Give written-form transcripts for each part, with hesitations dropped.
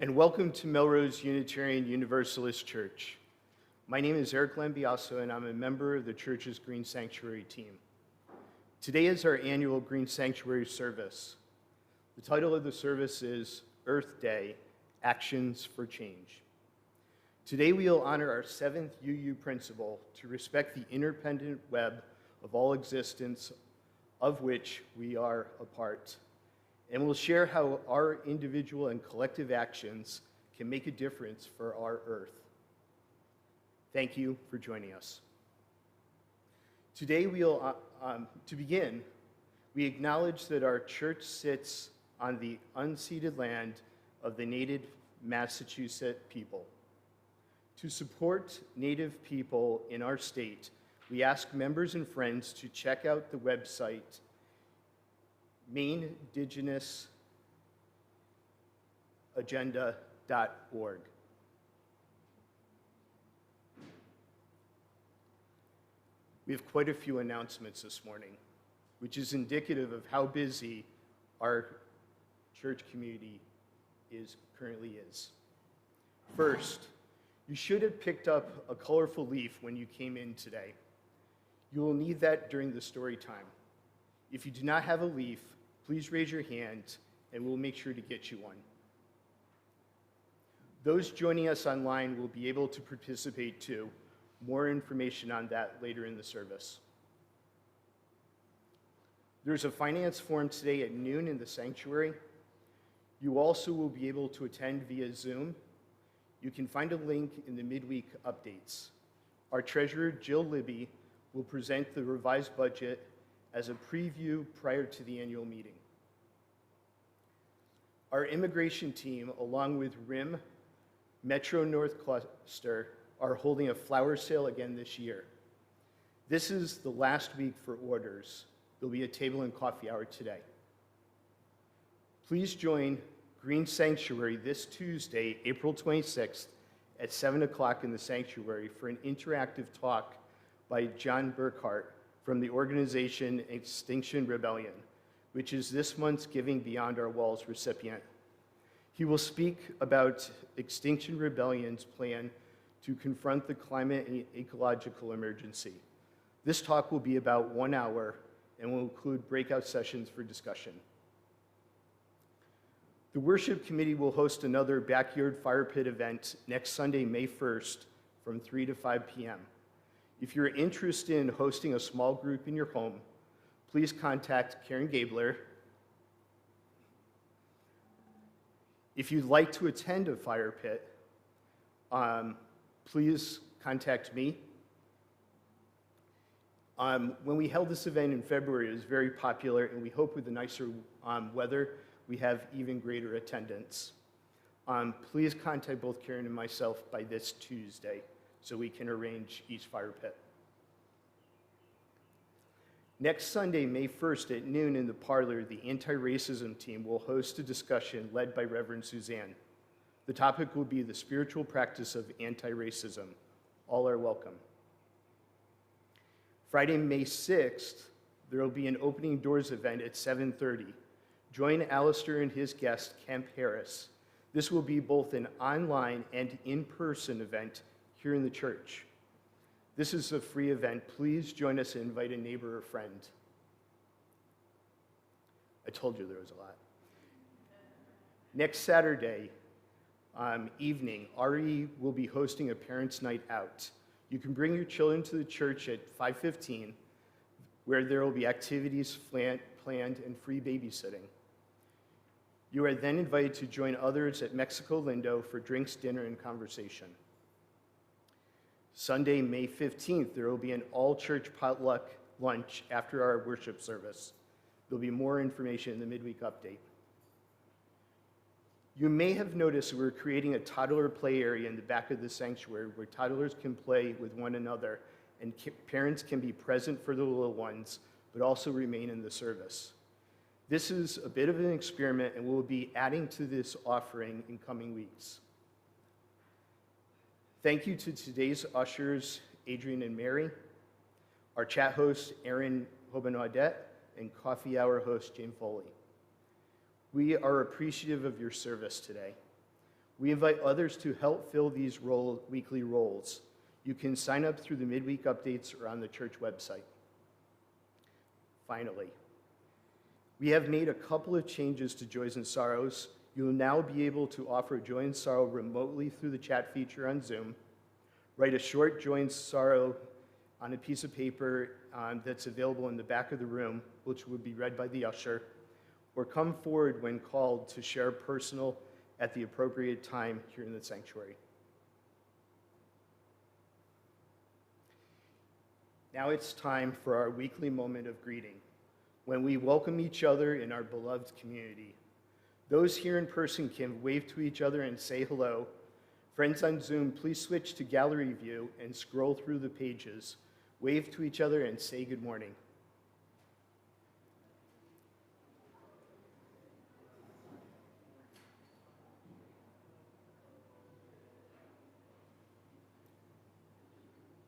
And welcome to Melrose Unitarian Universalist Church. My name is Eric Lambiaso, and I'm a member of the church's Green Sanctuary team. Today is our annual Green Sanctuary service. The title of the service is Earth Day, Actions for Change. Today we will honor our seventh UU principle to respect the interdependent web of all existence of which we are a part. And we'll share how our individual and collective actions can make a difference for our Earth. Thank you for joining us. Today, to begin, we acknowledge that our church sits on the unceded land of the Native Massachusetts people. To support Native people in our state, we ask members and friends to check out the website maineindigenousagenda.org. We have quite a few announcements this morning, which is indicative of how busy our church community currently is. First, you should have picked up a colorful leaf when you came in today. You will need that during the story time. If you do not have a leaf, please raise your hand and we'll make sure to get you one. Those joining us online will be able to participate too. More information on that later in the service. There's a finance forum today at noon in the sanctuary. You also will be able to attend via Zoom. You can find a link in the midweek updates. Our treasurer, Jill Libby, will present the revised budget as a preview prior to the annual meeting. Our immigration team, along with RIM, Metro North Cluster, are holding a flower sale again this year. This is the last week for orders. There'll be a table and coffee hour today. Please join Green Sanctuary this Tuesday, April 26th at 7 o'clock in the sanctuary for an interactive talk by John Burkhart from the organization Extinction Rebellion, which is this month's Giving Beyond Our Walls recipient. He will speak about Extinction Rebellion's plan to confront the climate and ecological emergency. This talk will be about 1 hour and will include breakout sessions for discussion. The worship committee will host another backyard fire pit event next Sunday, May 1st from 3 to 5 p.m. If you're interested in hosting a small group in your home, please contact Karen Gabler. If you'd like to attend a fire pit, please contact me. When we held this event in February, it was very popular, and we hope with the nicer weather, we have even greater attendance. Please contact both Karen and myself by this Tuesday so we can arrange each fire pit. Next Sunday, May 1st at noon in the parlor, the anti-racism team will host a discussion led by Reverend Suzanne. The topic will be the spiritual practice of anti-racism. All are welcome. Friday, May 6th, there will be an opening doors event at 7:30. Join Alistair and his guest, Kemp Harris. This will be both an online and in-person event here in the church. This is a free event. Please join us and invite a neighbor or friend. I told you there was a lot. Next Saturday evening, RE will be hosting a parents' night out. You can bring your children to the church at 5:15, where there will be activities planned and free babysitting. You are then invited to join others at Mexico Lindo for drinks, dinner, and conversation. Sunday, May 15th, there will be an all-church potluck lunch after our worship service. There'll be more information in the midweek update. You may have noticed we're creating a toddler play area in the back of the sanctuary where toddlers can play with one another and parents can be present for the little ones, but also remain in the service. This is a bit of an experiment, and we'll be adding to this offering in coming weeks. Thank you to today's ushers, Adrian and Mary, our chat host, Aaron Hobanaudet, and coffee hour host, Jane Foley. We are appreciative of your service today. We invite others to help fill these weekly roles. You can sign up through the midweek updates or on the church website. Finally, we have made a couple of changes to Joys and Sorrows. You will now be able to offer joy and sorrow remotely through the chat feature on Zoom. Write a short joy and sorrow on a piece of paper that's available in the back of the room, which will be read by the usher, or come forward when called to share personal at the appropriate time here in the sanctuary. Now it's time for our weekly moment of greeting, when we welcome each other in our beloved community. Those here in person can wave to each other and say hello. Friends on Zoom, please switch to gallery view and scroll through the pages. Wave to each other and say good morning.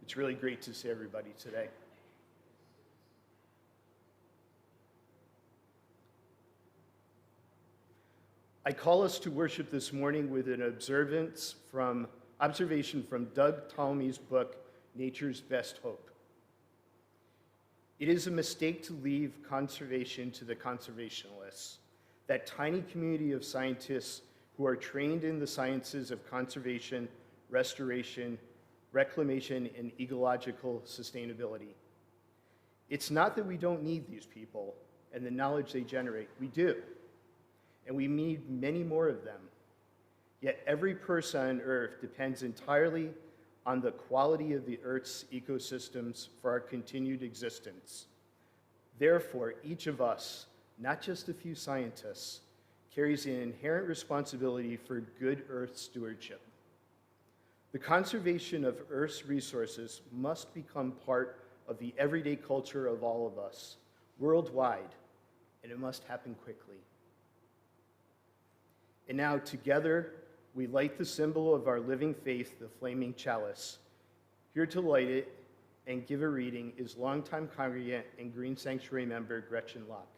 It's really great to see everybody today. I call us to worship this morning with an observation from Doug Talmey's book, Nature's Best Hope. It is a mistake to leave conservation to the conservationists, that tiny community of scientists who are trained in the sciences of conservation, restoration, reclamation, and ecological sustainability. It's not that we don't need these people and the knowledge they generate. We do, and we need many more of them. Yet every person on Earth depends entirely on the quality of the Earth's ecosystems for our continued existence. Therefore, each of us, not just a few scientists, carries an inherent responsibility for good Earth stewardship. The conservation of Earth's resources must become part of the everyday culture of all of us, worldwide, and it must happen quickly. And now, together, we light the symbol of our living faith, the flaming chalice. Here to light it and give a reading is longtime congregant and Green Sanctuary member Gretchen Locke.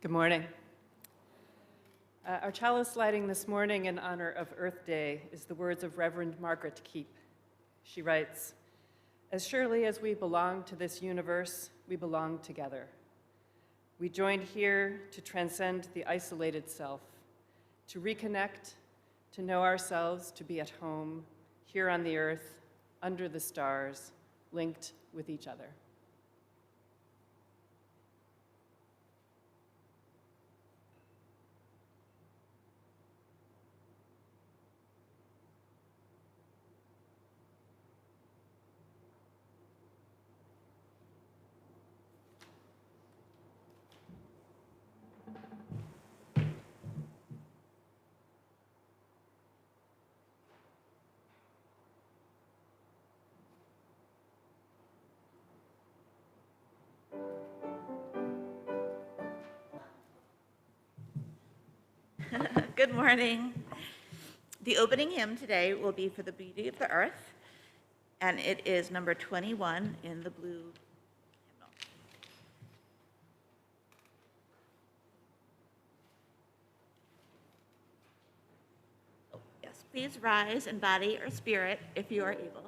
Good morning. Our chalice lighting this morning in honor of Earth Day is the words of Reverend Margaret Keep. She writes, "As surely as we belong to this universe, we belong together. We join here to transcend the isolated self, to reconnect, to know ourselves, to be at home, here on the earth, under the stars, linked with each other." Good morning. The opening hymn today will be For the Beauty of the Earth, and it is number 21 in the blue hymnal. Yes, please rise in body or spirit if you are able.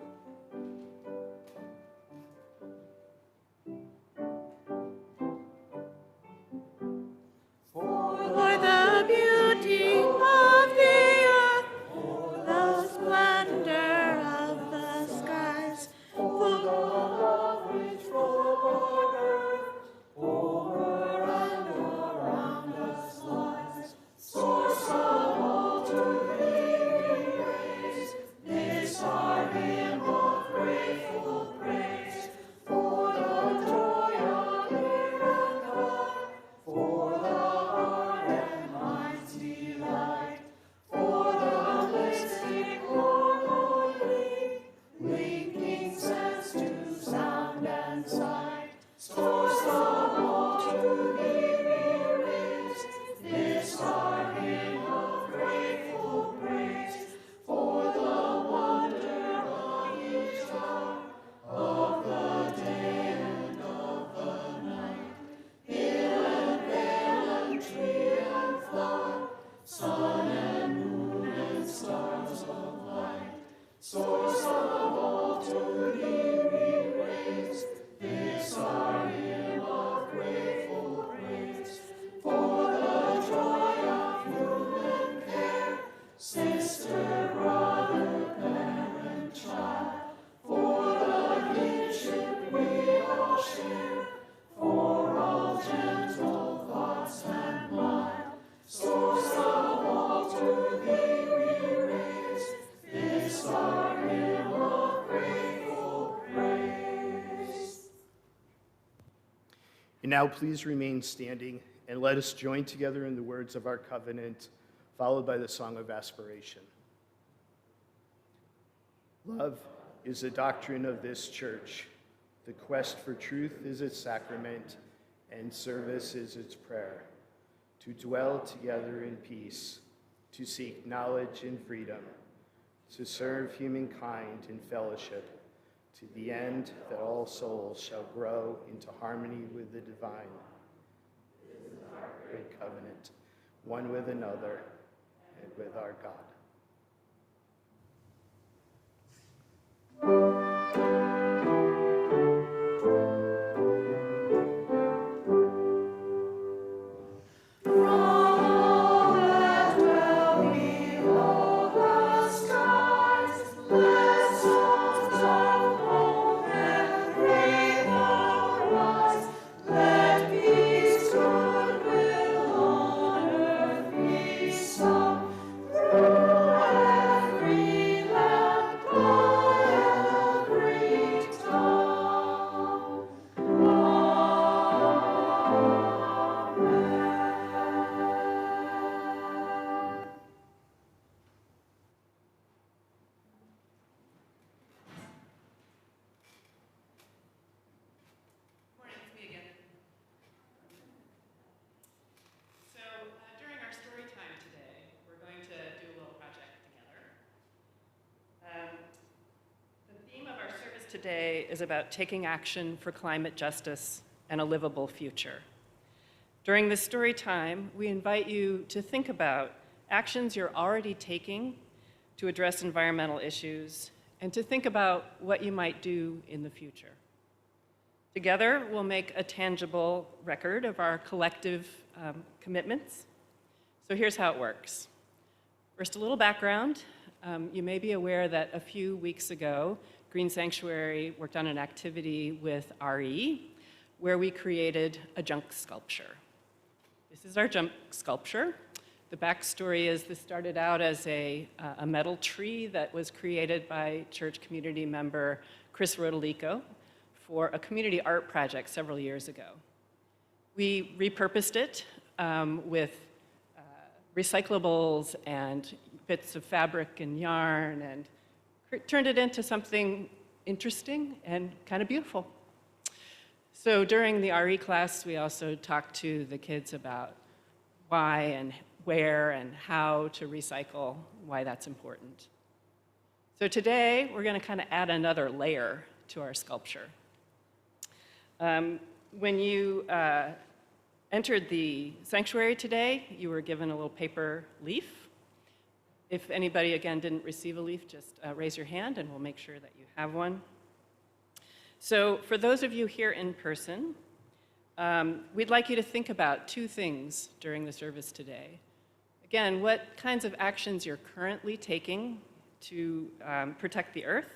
For the beauty of the earth, for the splendor of the skies, for the love which forebodeth over and around us lies. Source of all to thee we raise this our hymn of grateful praise. For the joy of ear and eye, for the heart and mind's delight, for the mystic harmony, linking sense to sound and sight. Source of all to thee we raise this our hymn of grateful praise. For the wonder of each hour of the day and And now please remain standing and let us join together in the words of our covenant, followed by the song of aspiration. Love is the doctrine of this church. The quest for truth is its sacrament, and service is its prayer. To dwell together in peace, to seek knowledge and freedom, to serve humankind in fellowship, to the end that all souls shall grow into harmony with the divine. This is our great covenant, one with another and with our God. During our story time today, we're going to do a little project together. The theme of our service today is about taking action for climate justice and a livable future. During this story time, we invite you to think about actions you're already taking to address environmental issues and to think about what you might do in the future. Together, we'll make a tangible record of our collective commitments. So here's how it works. First, a little background. You may be aware that a few weeks ago, Green Sanctuary worked on an activity with RE where we created a junk sculpture. This is our junk sculpture. The backstory is this started out as a metal tree that was created by church community member Chris Rodolico for a community art project several years ago. We repurposed it with recyclables and bits of fabric and yarn and turned it into something interesting and kind of beautiful. So during the RE class, we also talked to the kids about why and where and how to recycle, why that's important. So today, we're going to kind of add another layer to our sculpture. When you entered the sanctuary today, you were given a little paper leaf. If anybody, again, didn't receive a leaf, just raise your hand and we'll make sure that you have one. So for those of you here in person, we'd like you to think about two things during the service today. Again, what kinds of actions you're currently taking to protect the earth,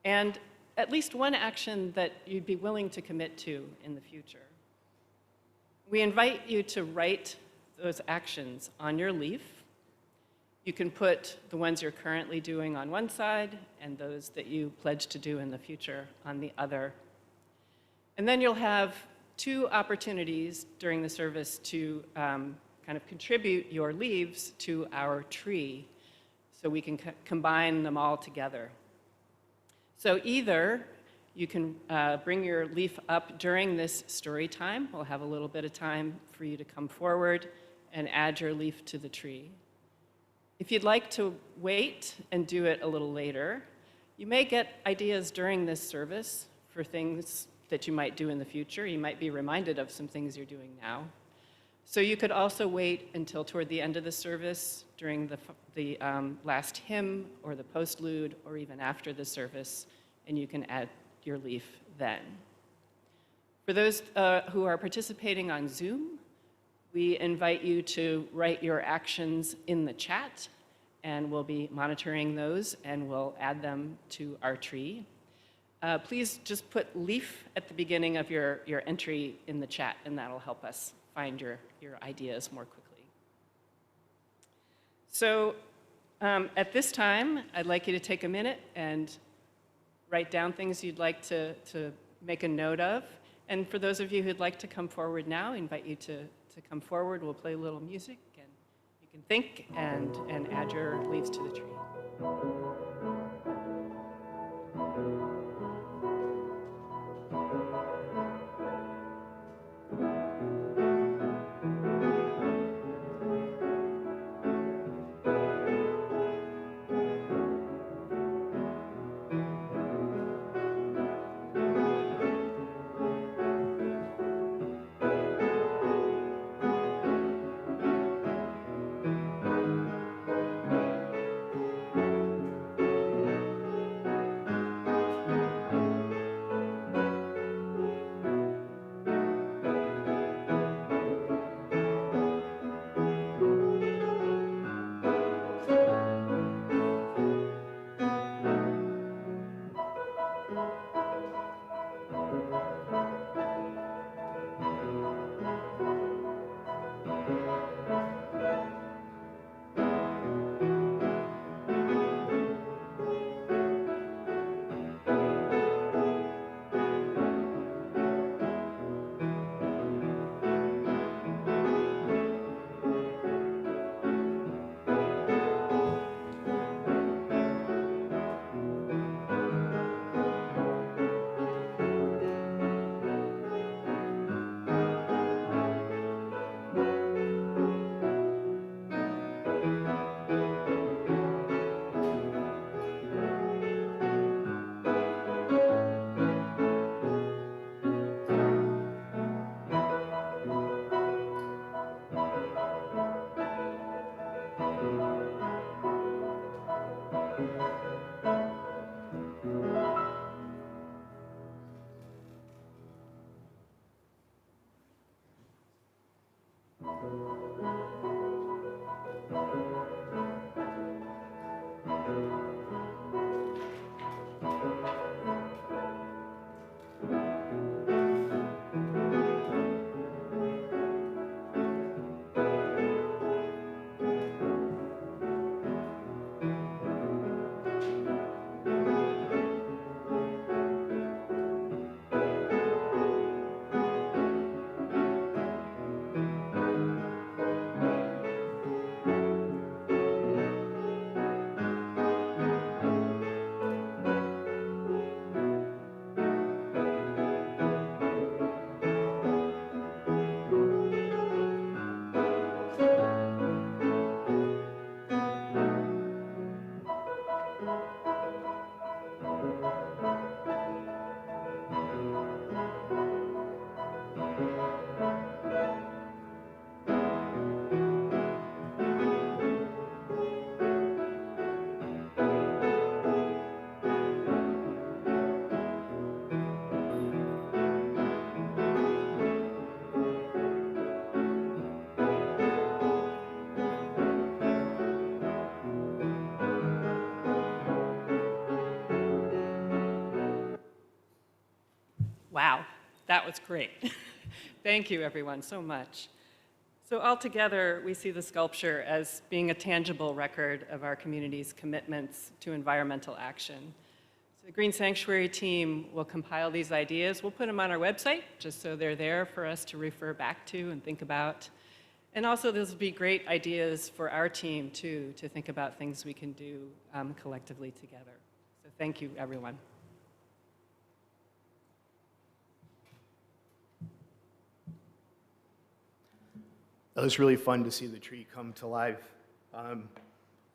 and at least one action that you'd be willing to commit to in the future. We invite you to write those actions on your leaf. You can put the ones you're currently doing on one side and those that you pledge to do in the future on the other. And then you'll have two opportunities during the service to kind of contribute your leaves to our tree so we can combine them all together. So either you can bring your leaf up during this story time. We'll have a little bit of time for you to come forward and add your leaf to the tree. If you'd like to wait and do it a little later, you may get ideas during this service for things that you might do in the future. You might be reminded of some things you're doing now. So you could also wait until toward the end of the service during the last hymn or the postlude or even after the service, and you can add your leaf then. For those who are participating on Zoom, we invite you to write your actions in the chat, and we'll be monitoring those and we'll add them to our tree. Please just put leaf at the beginning of your entry in the chat, and that'll help us find your ideas more quickly. So at this time, I'd like you to take a minute and write down things you'd like to make a note of. And for those of you who'd like to come forward now, I invite you to come forward. We'll play a little music, and you can think and add your leaves to the tree. Wow, that was great. Thank you, everyone, so much. So altogether, we see the sculpture as being a tangible record of our community's commitments to environmental action. So the Green Sanctuary team will compile these ideas. We'll put them on our website, just so they're there for us to refer back to and think about. And also, those will be great ideas for our team, too, to think about things we can do collectively together. So thank you, everyone. It was really fun to see the tree come to life. I'm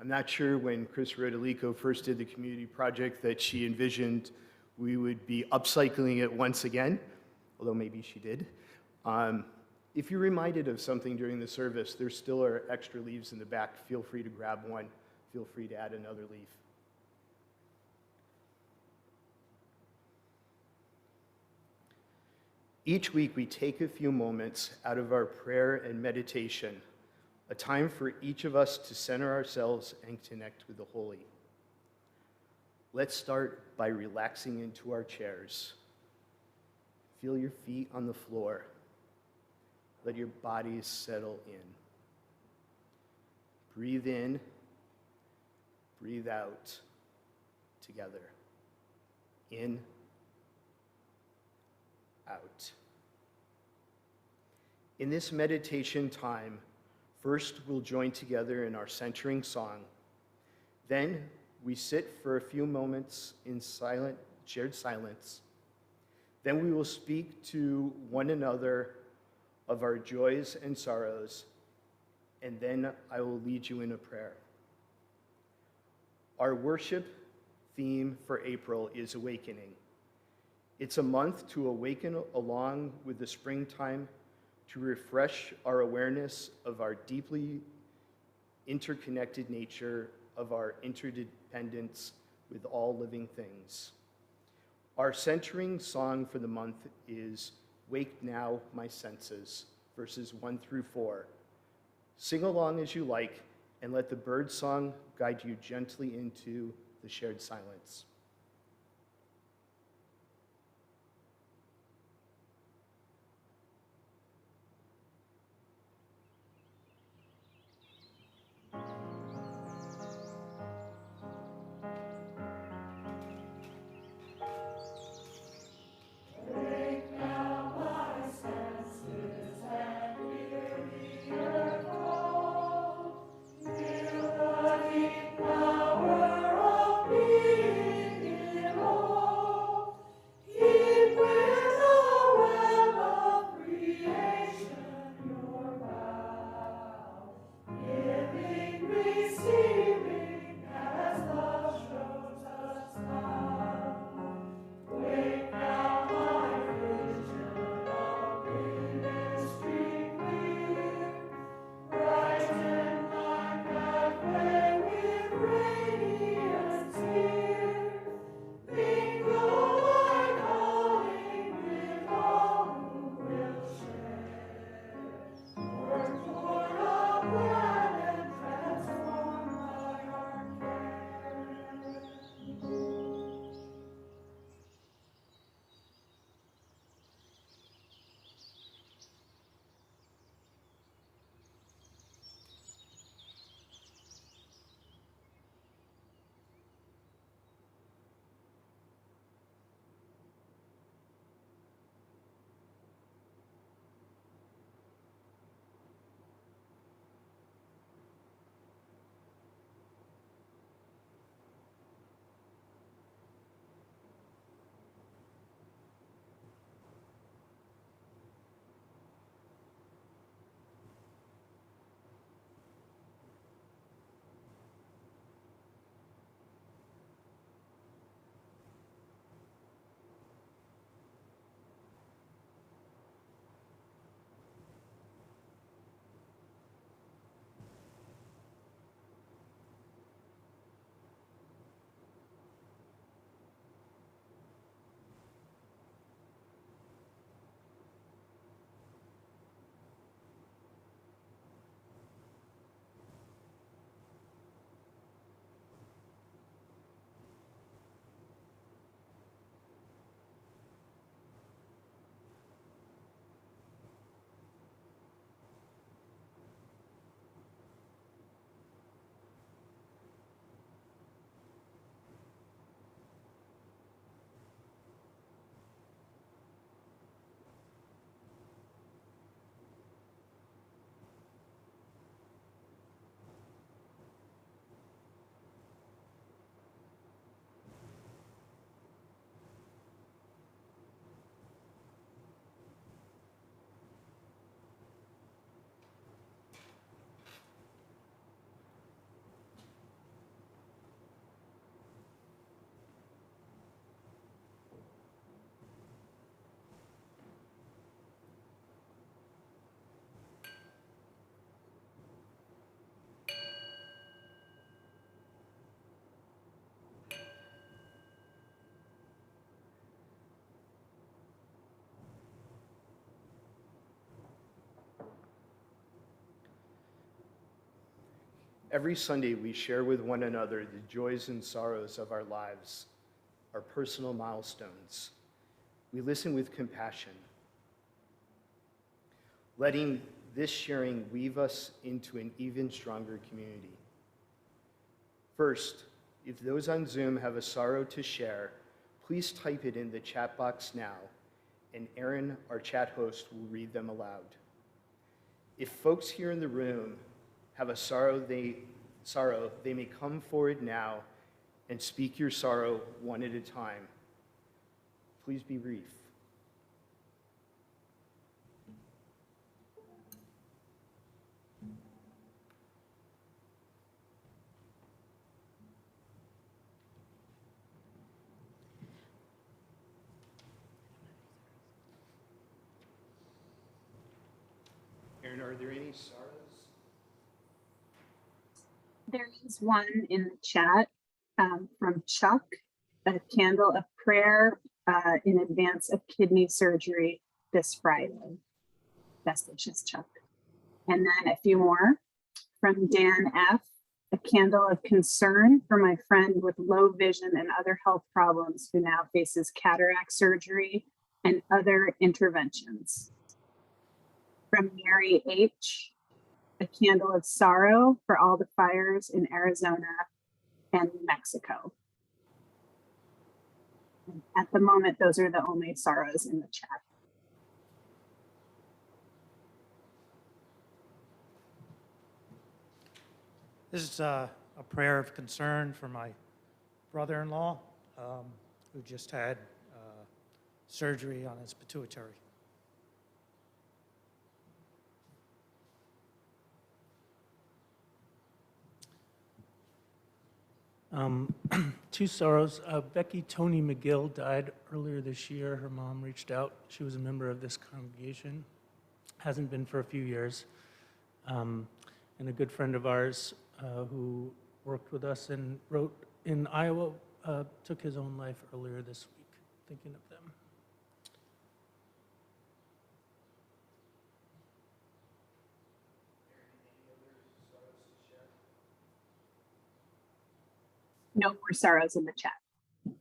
not sure when Chris Rodolico first did the community project that she envisioned we would be upcycling it once again, although maybe she did. If you're reminded of something during the service, there still are extra leaves in the back. Feel free to grab one. Feel free to add another leaf. Each week, we take a few moments out of our prayer and meditation, a time for each of us to center ourselves and connect with the holy. Let's start by relaxing into our chairs. Feel your feet on the floor. Let your bodies settle in. Breathe in, breathe out together. In, out. In this meditation time, first we'll join together in our centering song. Then we sit for a few moments in shared silence. Then we will speak to one another of our joys and sorrows, and then I will lead you in a prayer. Our worship theme for April is awakening. It's a month to awaken along with the springtime, to refresh our awareness of our deeply interconnected nature, of our interdependence with all living things. Our centering song for the month is Wake Now, My Senses, verses 1 through 4. Sing along as you like, and let the bird song guide you gently into the shared silence. Every Sunday, we share with one another the joys and sorrows of our lives, our personal milestones. We listen with compassion, letting this sharing weave us into an even stronger community. First, if those on Zoom have a sorrow to share, please type it in the chat box now, and Aaron, our chat host, will read them aloud. If folks here in the room have a sorrow, they may come forward now and speak your sorrow one at a time. Please be brief. Aaron, are there any sorrows? There is one in the chat from Chuck, a candle of prayer in advance of kidney surgery this Friday. Best wishes, Chuck. And then a few more from Dan F. A candle of concern for my friend with low vision and other health problems who now faces cataract surgery and other interventions. From Mary H. A candle of sorrow for all the fires in Arizona and New Mexico. And at the moment, those are the only sorrows in the chat. This is a prayer of concern for my brother-in-law who just had surgery on his pituitary. Two sorrows. Becky Tony McGill died earlier this year. Her mom reached out. She was a member of this congregation. Hasn't been for a few years. And a good friend of ours who worked with us and wrote in Iowa took his own life earlier this week. Thinking of them. No more sorrows in the chat. Let's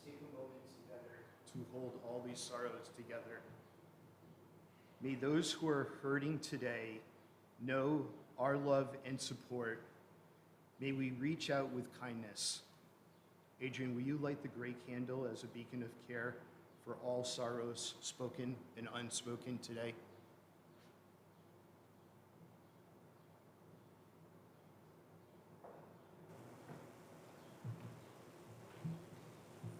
take a moment together to hold all these sorrows together. May those who are hurting today know our love and support. May we reach out with kindness. Adrian, will you light the gray candle as a beacon of care for all sorrows spoken and unspoken today?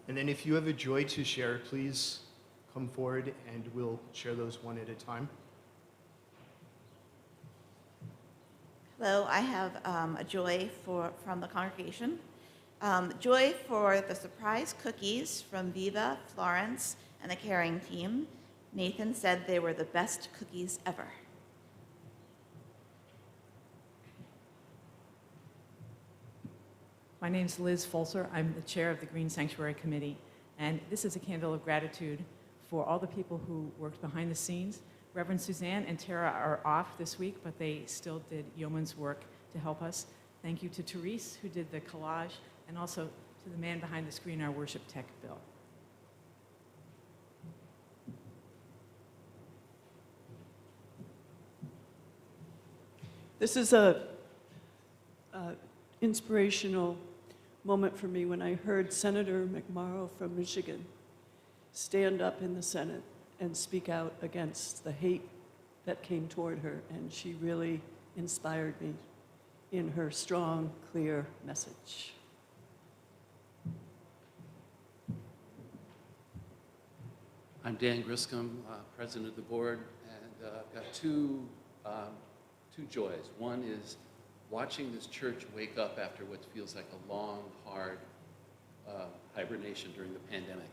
And then if you have a joy to share, please come forward and we'll share those one at a time. Hello, I have a joy from the congregation. Joy for the surprise cookies from Viva, Florence, and the caring team. Nathan said they were the best cookies ever. My name's Liz Folser. I'm the chair of the Green Sanctuary Committee, and this is a candle of gratitude for all the people who worked behind the scenes. Reverend Suzanne and Tara are off this week, but they still did yeoman's work to help us. Thank you to Therese, who did the collage, and also to the man behind the screen, our worship tech, Bill. This is a inspirational moment for me when I heard Senator McMorrow from Michigan stand up in the Senate and speak out against the hate that came toward her, and she really inspired me in her strong, clear message. I'm Dan Griscom, president of the board, and I've got two joys. One is watching this church wake up after what feels like a long, hard hibernation during the pandemic.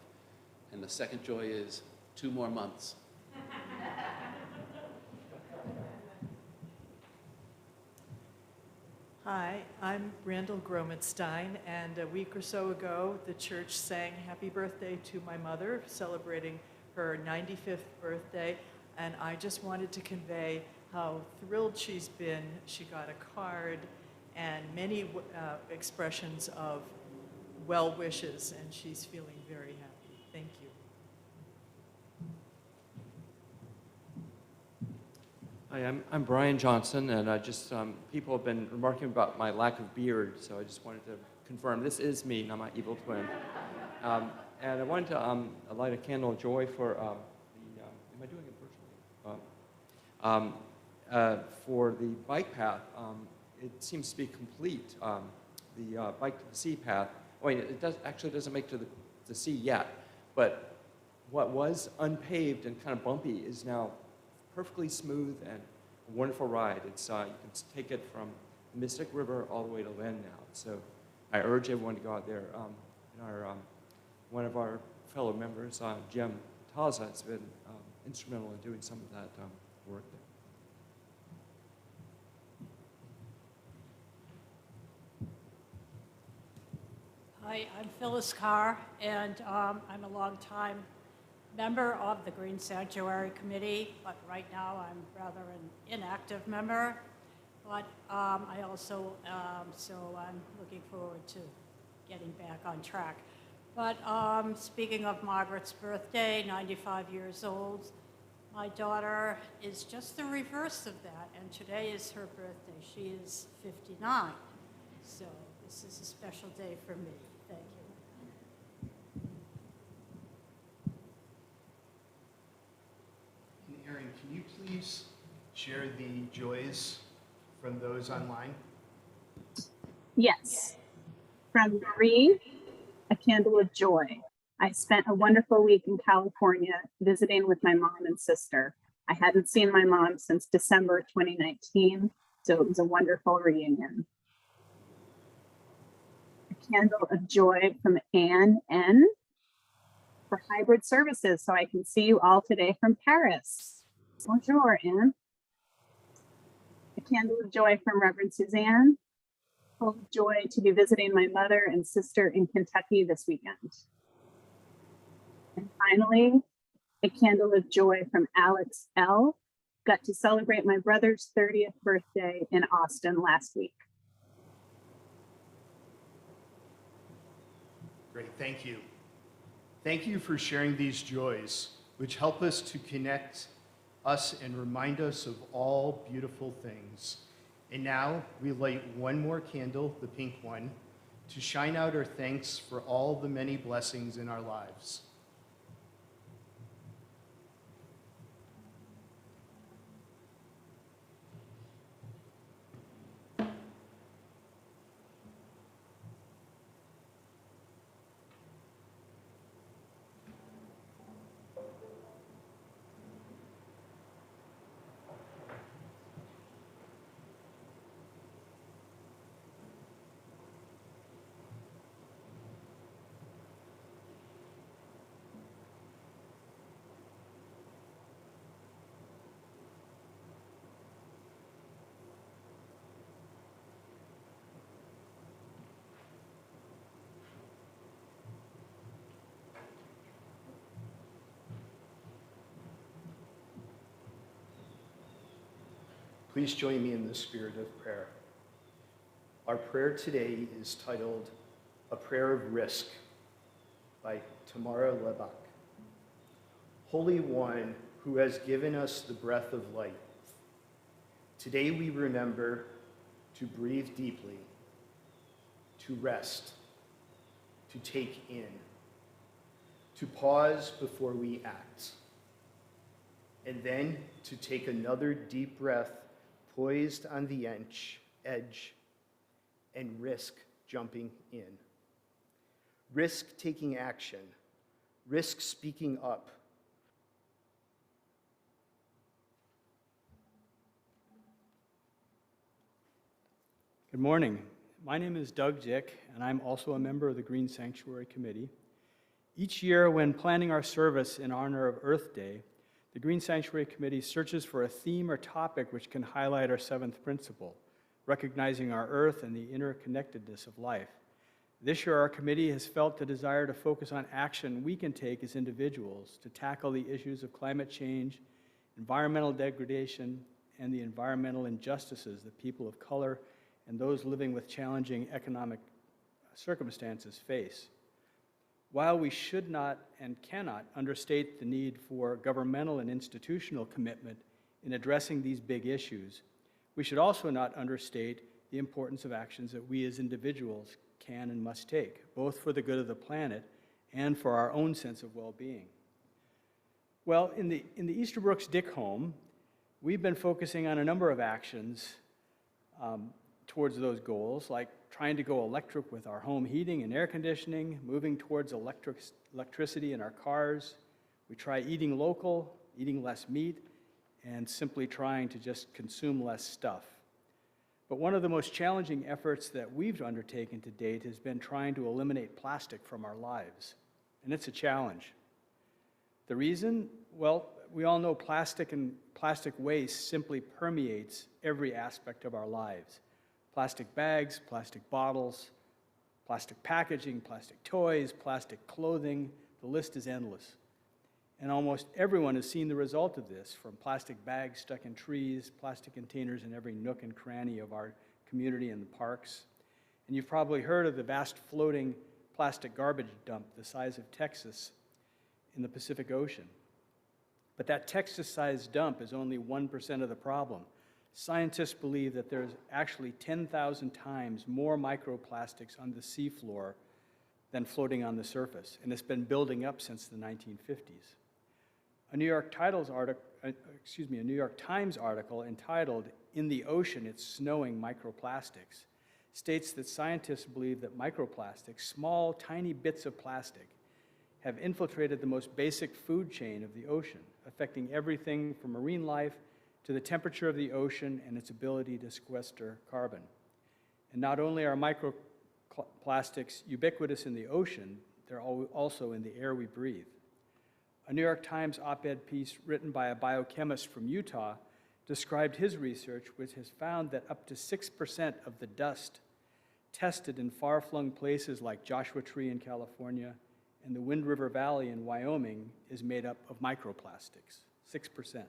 And the second joy is 2 more months. Hi, I'm Randall Gromitstein, and a week or so ago, the church sang happy birthday to my mother, celebrating her 95th birthday, and I just wanted to convey how thrilled she's been. She got a card and many expressions of well wishes, and she's feeling very happy. Thank you. Hi, I'm Brian Johnson, and I just, people have been remarking about my lack of beard, so I just wanted to confirm this is me, not my evil twin. And I wanted to light a candle of joy for am I doing it virtually? For the bike path, it seems to be complete. The Bike to the Sea path, it actually doesn't make to the sea yet, but what was unpaved and kind of bumpy is now perfectly smooth and a wonderful ride. It's, you can take it from Mystic River all the way to Lynn now. So I urge everyone to go out there. One of our fellow members, Jim Taza, has been instrumental in doing some of that work there. Hi, I'm Phyllis Carr, and I'm a longtime member of the Green Sanctuary Committee, but right now I'm rather an inactive member. But I also, so I'm looking forward to getting back on track. But speaking of Margaret's birthday, 95 years old, my daughter is just the reverse of that, and today is her birthday. She is 59, so this is a special day for me. Thank you. And Aaron, can you please share the joys from those online? Yes. From Marie, A Candle of Joy. I spent a wonderful week in California visiting with my mom and sister. I hadn't seen my mom since December 2019, so it was a wonderful reunion. A Candle of Joy from Anne N. for hybrid services, so I can see you all today from Paris. Bonjour, Anne. A Candle of Joy from Reverend Suzanne. Full of joy to be visiting my mother and sister in Kentucky this weekend. And finally, A Candle of Joy from Alex L. Got to celebrate my brother's 30th birthday in Austin last week. Great, thank you. Thank you for sharing these joys, which help us to connect us and remind us of all beautiful things. And now we light one more candle, the pink one, to shine out our thanks for all the many blessings in our lives. Please join me in the spirit of prayer. Our prayer today is titled, A Prayer of Risk by Tamara Lebach. Holy One, who has given us the breath of life, today we remember to breathe deeply, to rest, to take in, to pause before we act, and then to take another deep breath poised on the edge and risk jumping in. Risk taking action. Risk speaking up. Good morning. My name is Doug Dick, and I'm also a member of the Green Sanctuary Committee. Each year, when planning our service in honor of Earth Day, the Green Sanctuary Committee searches for a theme or topic which can highlight our seventh principle, recognizing our Earth and the interconnectedness of life. This year, our committee has felt the desire to focus on action we can take as individuals to tackle the issues of climate change, environmental degradation, and the environmental injustices that people of color and those living with challenging economic circumstances face. While we should not and cannot understate the need for governmental and institutional commitment in addressing these big issues, we should also not understate the importance of actions that we as individuals can and must take, both for the good of the planet and for our own sense of well-being. Well, in the Easterbrooks Dick home, We've been focusing on a number of actions towards those goals, like trying to go electric with our home heating and air conditioning, moving towards electricity in our cars. We try eating local, eating less meat, and simply trying to just consume less stuff. But one of the most challenging efforts that we've undertaken to date has been trying to eliminate plastic from our lives. And it's a challenge. The reason? Well, we all know plastic and plastic waste simply permeates every aspect of our lives. Plastic bags, plastic bottles, plastic packaging, plastic toys, plastic clothing, the list is endless. And almost everyone has seen the result of this, from plastic bags stuck in trees, plastic containers in every nook and cranny of our community and the parks. And you've probably heard of the vast floating plastic garbage dump the size of Texas in the Pacific Ocean. But that Texas-sized dump is only 1% of the problem. Scientists believe that there's actually 10,000 times more microplastics on the seafloor than floating on the surface, and it's been building up since the 1950s. A New York Times article entitled "In the Ocean, It's Snowing Microplastics" states that scientists believe that microplastics, small, tiny bits of plastic, have infiltrated the most basic food chain of the ocean, affecting everything from marine life to the temperature of the ocean and its ability to sequester carbon. And not only are microplastics ubiquitous in the ocean, they're also in the air we breathe. A New York Times op-ed piece written by a biochemist from Utah described his research, which has found that up to 6% of the dust tested in far-flung places like Joshua Tree in California and the Wind River Valley in Wyoming is made up of microplastics, 6%.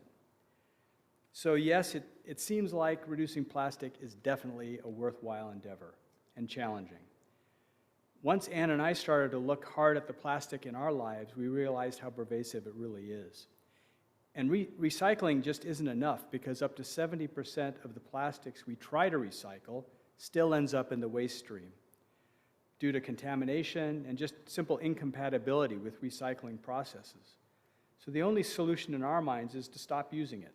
So yes, it seems like reducing plastic is definitely a worthwhile endeavor and challenging. Once Ann and I started to look hard at the plastic in our lives, we realized how pervasive it really is. And recycling just isn't enough, because up to 70% of the plastics we try to recycle still ends up in the waste stream due to contamination and just simple incompatibility with recycling processes. So the only solution in our minds is to stop using it,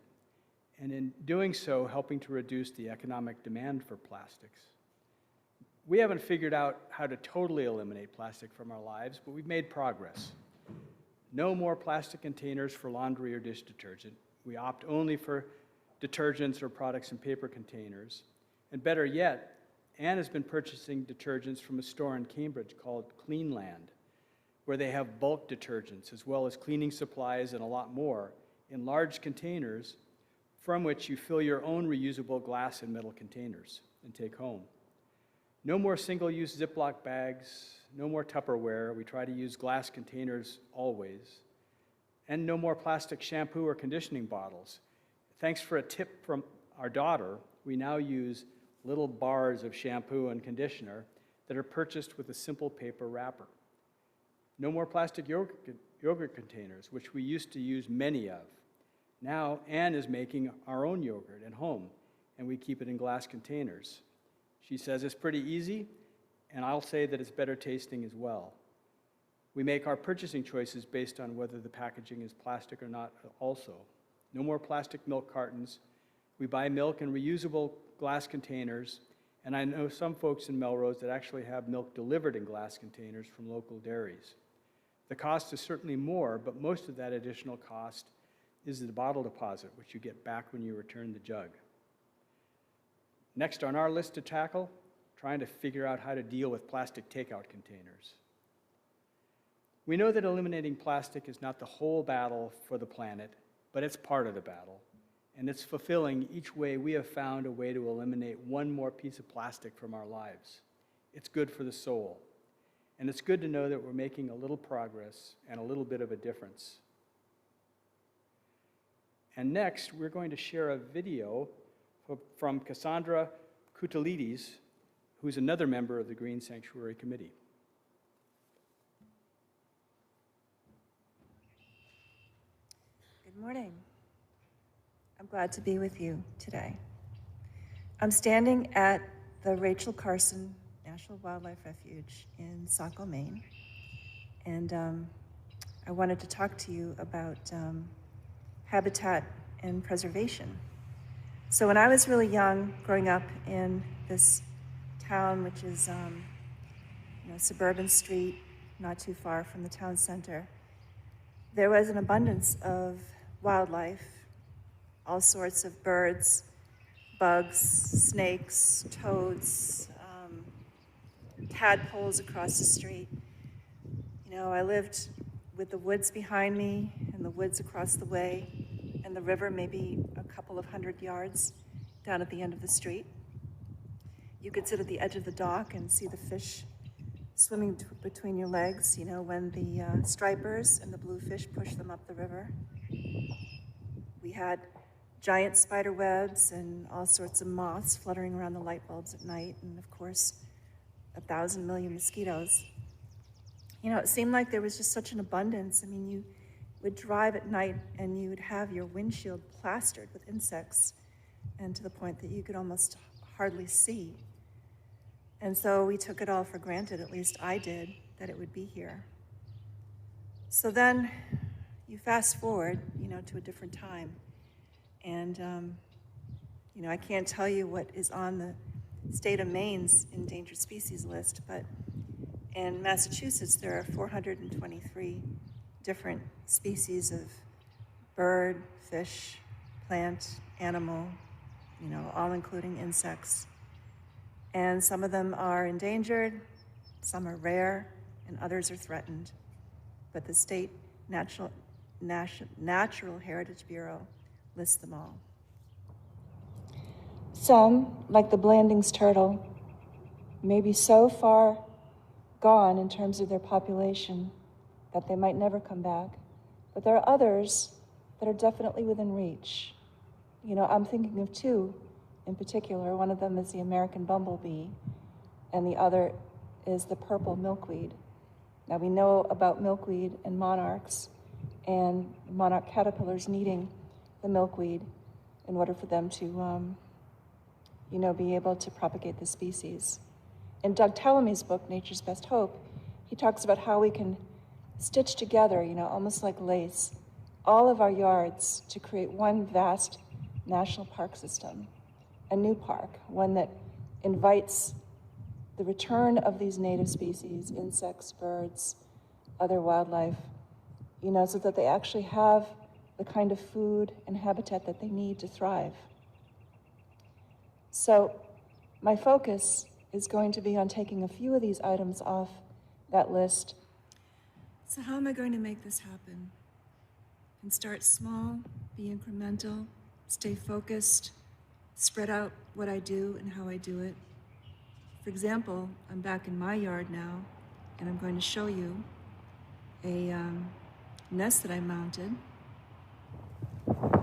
and in doing so, helping to reduce the economic demand for plastics. We haven't figured out how to totally eliminate plastic from our lives, but we've made progress. No more plastic containers for laundry or dish detergent. We opt only for detergents or products in paper containers. And better yet, Ann has been purchasing detergents from a store in Cambridge called Cleanland, where they have bulk detergents as well as cleaning supplies and a lot more in large containers from which you fill your own reusable glass and metal containers and take home. No more single-use Ziploc bags, no more Tupperware. We try to use glass containers always. And no more plastic shampoo or conditioning bottles. Thanks for a tip from our daughter, we now use little bars of shampoo and conditioner that are purchased with a simple paper wrapper. No more plastic yogurt containers, which we used to use many of. Now, Ann is making our own yogurt at home, and we keep it in glass containers. She says it's pretty easy, and I'll say that it's better tasting as well. We make our purchasing choices based on whether the packaging is plastic or not also. No more plastic milk cartons. We buy milk in reusable glass containers, and I know some folks in Melrose that actually have milk delivered in glass containers from local dairies. The cost is certainly more, but most of that additional cost is the bottle deposit, which you get back when you return the jug. Next on our list to tackle, trying to figure out how to deal with plastic takeout containers. We know that eliminating plastic is not the whole battle for the planet, but it's part of the battle. And it's fulfilling each way we have found a way to eliminate one more piece of plastic from our lives. It's good for the soul. And it's good to know that we're making a little progress and a little bit of a difference. And next, we're going to share a video from Cassandra Koutalides, who's another member of the Green Sanctuary Committee. Good morning. I'm glad to be with you today. I'm standing at the Rachel Carson National Wildlife Refuge in Saco, Maine, and I wanted to talk to you about habitat and preservation. So when I was really young, growing up in this town, which is suburban street, not too far from the town center, there was an abundance of wildlife, all sorts of birds, bugs, snakes, toads, tadpoles across the street. I lived with the woods behind me and the woods across the way and the river maybe a couple of 100 yards down at the end of the street. You could sit at the edge of the dock and see the fish swimming between your legs, when the stripers and the bluefish push them up the river. We had giant spider webs and all sorts of moths fluttering around the light bulbs at night, and of course, 1,000 million mosquitoes. It seemed like there was just such an abundance. I mean, you would drive at night and you would have your windshield plastered with insects, and to the point that you could almost hardly see. And so we took it all for granted, at least I did, that it would be here. So then you fast forward, to a different time. And, I can't tell you what is on the state of Maine's endangered species list, but in Massachusetts, there are 423 different species of bird, fish, plant, animal, all including insects. And some of them are endangered, some are rare, and others are threatened. But the State Natural Heritage Bureau lists them all. Some, like the Blandings turtle, may be so far gone in terms of their population that they might never come back. But there are others that are definitely within reach. I'm thinking of two in particular. One of them is the American bumblebee, and the other is the purple milkweed. Now, we know about milkweed and monarchs, and monarch caterpillars needing the milkweed in order for them to, be able to propagate the species. In Doug Tallamy's book, Nature's Best Hope, he talks about how we can stitch together, almost like lace, all of our yards to create one vast national park system, a new park, one that invites the return of these native species, insects, birds, other wildlife, so that they actually have the kind of food and habitat that they need to thrive. So my focus is going to be on taking a few of these items off that list. So how am I going to make this happen? And start small, be incremental, stay focused, spread out what I do and how I do it. For example, I'm back in my yard now, and I'm going to show you a nest that I mounted.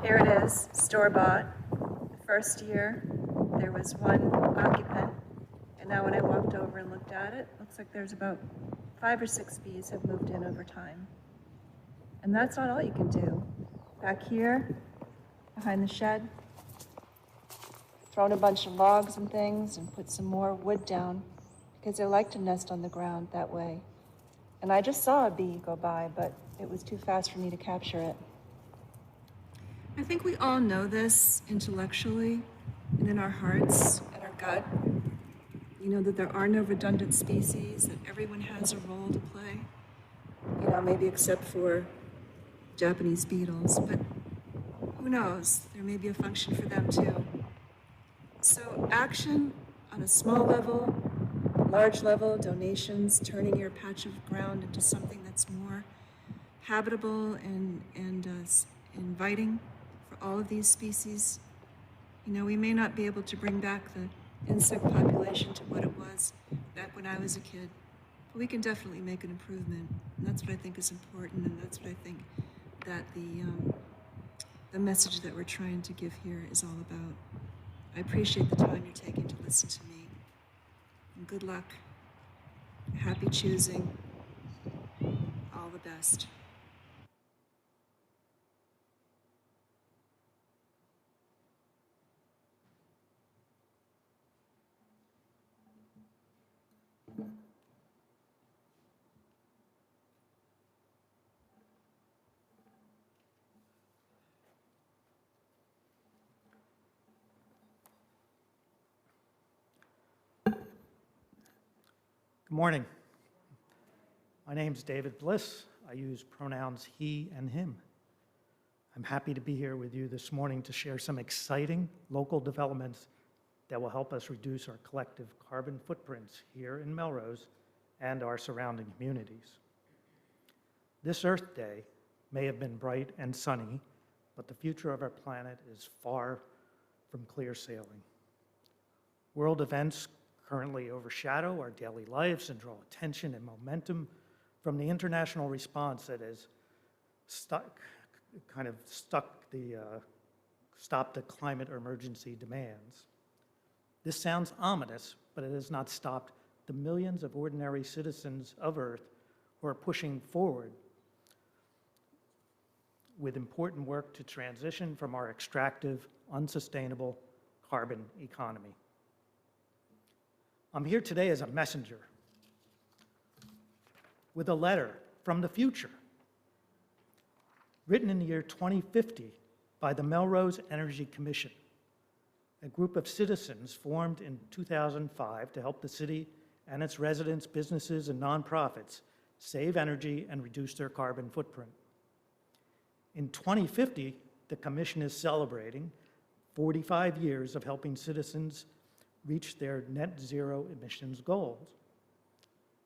Here it is, store-bought. The first year, there was one occupant. And now when I walked over and looked at it, looks like there's about 5 or 6 bees have moved in over time. And that's not all you can do. Back here, behind the shed, thrown a bunch of logs and things and put some more wood down because they like to nest on the ground that way. And I just saw a bee go by, but it was too fast for me to capture it. I think we all know this intellectually and in our hearts and our gut. That there are no redundant species, that everyone has a role to play. Maybe except for Japanese beetles, but who knows? There may be a function for them too. So action on a small level, large level, donations, turning your patch of ground into something that's more habitable and inviting for all of these species. We may not be able to bring back the insect population to what it was back when I was a kid, but we can definitely make an improvement. And that's what I think is important, and that's what I think that the message that we're trying to give here is all about. I appreciate the time you're taking to listen to me. And good luck. Happy choosing. All the best. Good morning. My name's David Bliss. I use pronouns he and him. I'm happy to be here with you this morning to share some exciting local developments that will help us reduce our collective carbon footprints here in Melrose and our surrounding communities. This Earth Day may have been bright and sunny, but the future of our planet is far from clear sailing. World events currently overshadow our daily lives and draw attention and momentum from the international response that has stopped the climate emergency demands. This sounds ominous, but it has not stopped the millions of ordinary citizens of Earth who are pushing forward with important work to transition from our extractive, unsustainable carbon economy. I'm here today as a messenger with a letter from the future, written in the year 2050 by the Melrose Energy Commission, a group of citizens formed in 2005 to help the city and its residents, businesses, and nonprofits save energy and reduce their carbon footprint. In 2050, the Commission is celebrating 45 years of helping citizens reach their net zero emissions goals.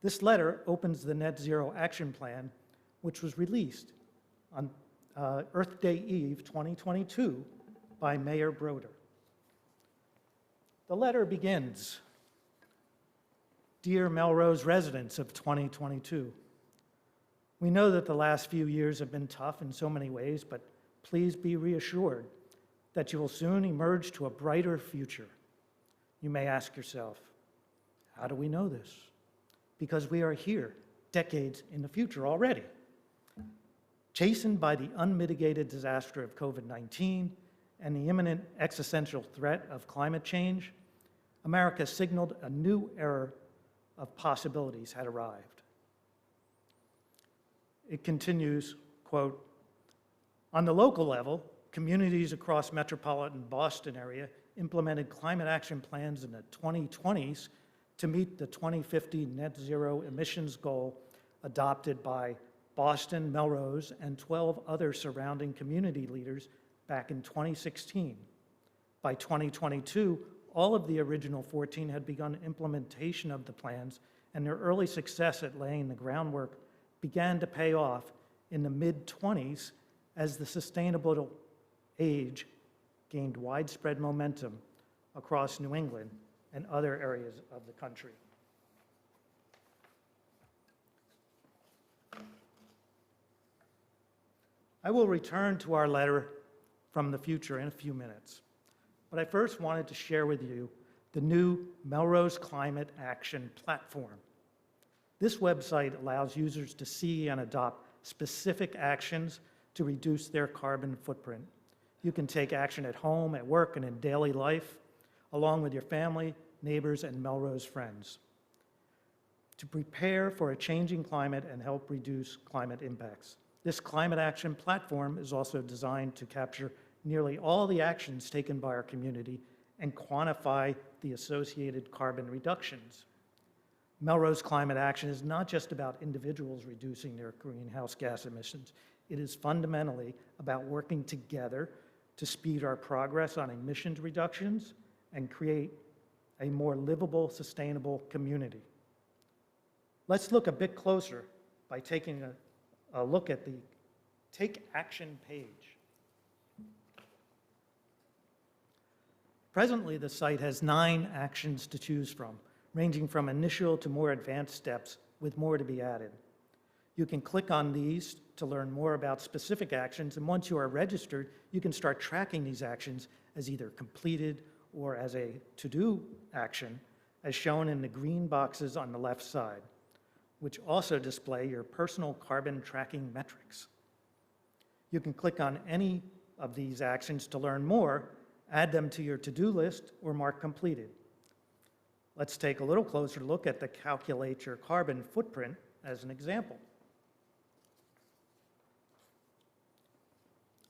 This letter opens the Net Zero Action Plan, which was released on Earth Day Eve 2022 by Mayor Broder. The letter begins, "Dear Melrose residents of 2022, we know that the last few years have been tough in so many ways, but please be reassured that you will soon emerge to a brighter future. You may ask yourself, how do we know this? Because we are here, decades in the future already. Chastened by the unmitigated disaster of COVID-19 and the imminent existential threat of climate change, America signaled a new era of possibilities had arrived." It continues, quote, "On the local level, communities across metropolitan Boston area implemented climate action plans in the 2020s to meet the 2050 net zero emissions goal adopted by Boston, Melrose, and 12 other surrounding community leaders back in 2016. By 2022, all of the original 14 had begun implementation of the plans, and their early success at laying the groundwork began to pay off in the mid-20s as the sustainable age gained widespread momentum across New England and other areas of the country." I will return to our letter from the future in a few minutes, but I first wanted to share with you the new Melrose Climate Action Platform. This website allows users to see and adopt specific actions to reduce their carbon footprint. You can take action at home, at work, and in daily life, along with your family, neighbors, and Melrose friends, to prepare for a changing climate and help reduce climate impacts. This climate action platform is also designed to capture nearly all the actions taken by our community and quantify the associated carbon reductions. Melrose Climate Action is not just about individuals reducing their greenhouse gas emissions. It is fundamentally about working together to speed our progress on emissions reductions and create a more livable, sustainable community. Let's look a bit closer by taking a look at the Take Action page. Presently, the site has 9 actions to choose from, ranging from initial to more advanced steps, with more to be added. You can click on these to learn more about specific actions, and once you are registered, you can start tracking these actions as either completed or as a to-do action, as shown in the green boxes on the left side, which also display your personal carbon tracking metrics. You can click on any of these actions to learn more, add them to your to-do list, or mark completed. Let's take a little closer look at the Calculate Your Carbon Footprint as an example.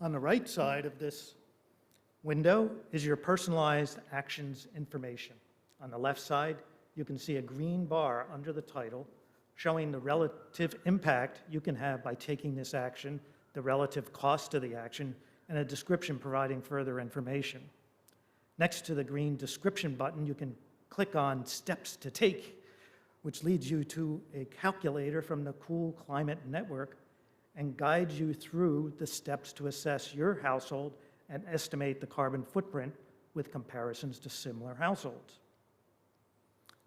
On the right side of this window is your personalized actions information. On the left side, you can see a green bar under the title showing the relative impact you can have by taking this action, the relative cost of the action, and a description providing further information. Next to the green description button, you can click on Steps to Take, which leads you to a calculator from the Cool Climate Network and guides you through the steps to assess your household and estimate the carbon footprint with comparisons to similar households.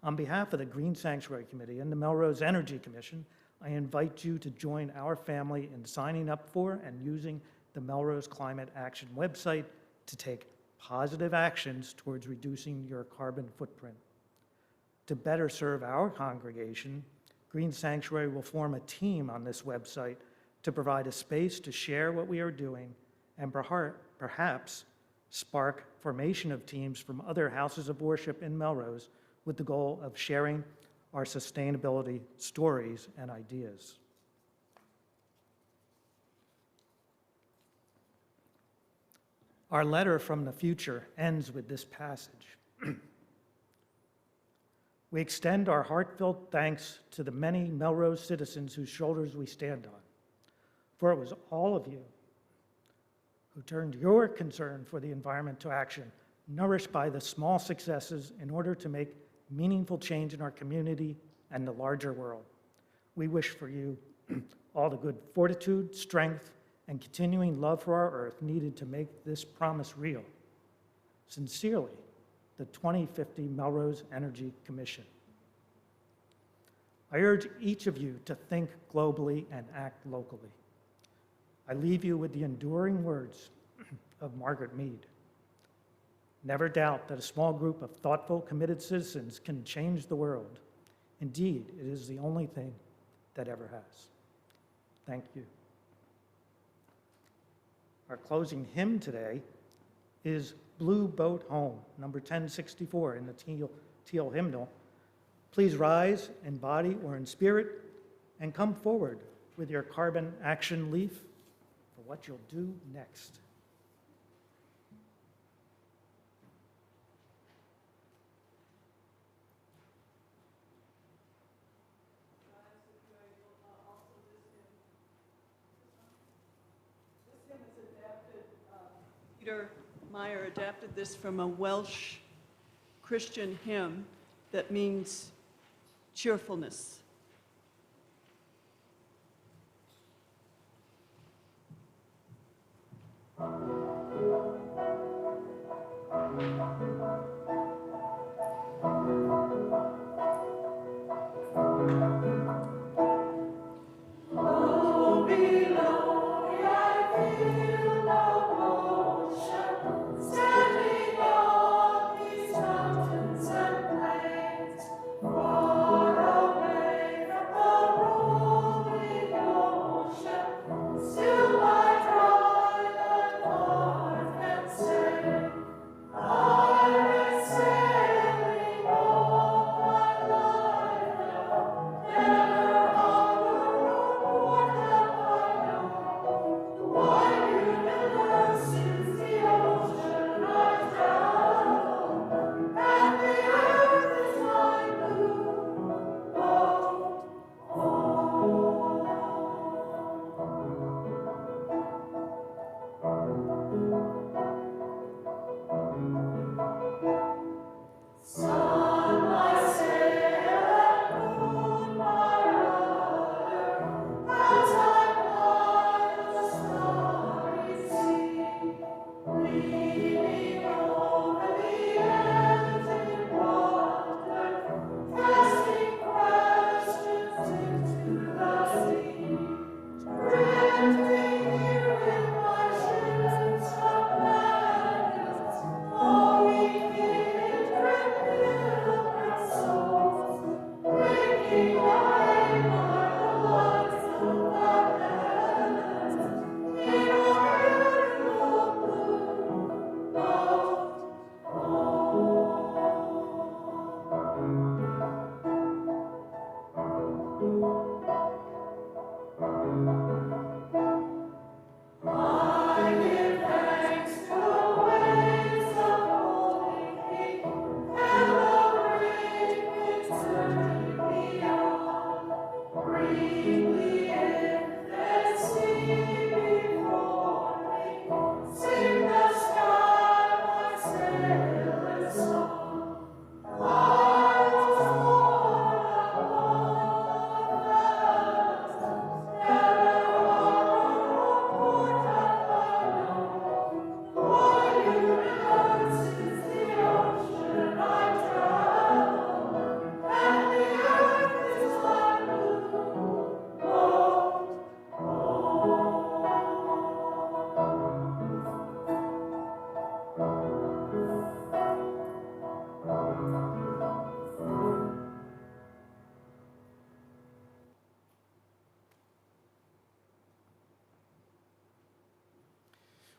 On behalf of the Green Sanctuary Committee and the Melrose Energy Commission, I invite you to join our family in signing up for and using the Melrose Climate Action website to take positive actions towards reducing your carbon footprint. To better serve our congregation, Green Sanctuary will form a team on this website to provide a space to share what we are doing and perhaps spark formation of teams from other houses of worship in Melrose with the goal of sharing our sustainability stories and ideas. Our letter from the future ends with this passage. We extend our heartfelt thanks to the many Melrose citizens whose shoulders we stand on, for it was all of you who turned your concern for the environment to action, nourished by the small successes in order to make meaningful change in our community and the larger world. We wish for you all the good fortitude, strength, and continuing love for our earth needed to make this promise real. Sincerely, the 2050 Melrose Energy Commission. I urge each of you to think globally and act locally. I leave you with the enduring words of Margaret Mead. Never doubt that a small group of thoughtful, committed citizens can change the world. Indeed, it is the only thing that ever has. Thank you. Our closing hymn today is Blue Boat Home, number 1064 in the Teal hymnal. Please rise in body or in spirit and come forward with your carbon action leaf for what you'll do next. Peter Meyer adapted this from a Welsh Christian hymn that means cheerfulness. Standing on these mountains and plains, far away.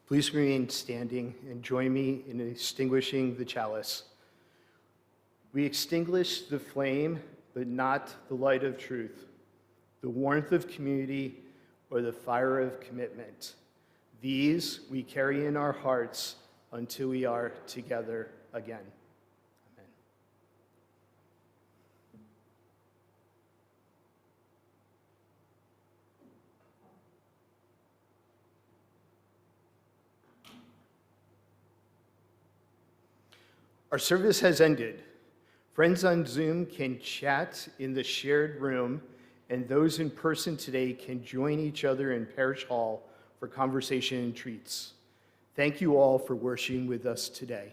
Please remain standing and join me in extinguishing the chalice. We extinguish the flame, but not the light of truth, the warmth of community, or the fire of commitment. These we carry in our hearts until we are together again. Amen. Our service has ended. Friends on Zoom can chat in the shared room, and those in person today can join each other in Parish Hall for conversation and treats. Thank you all for worshiping with us today.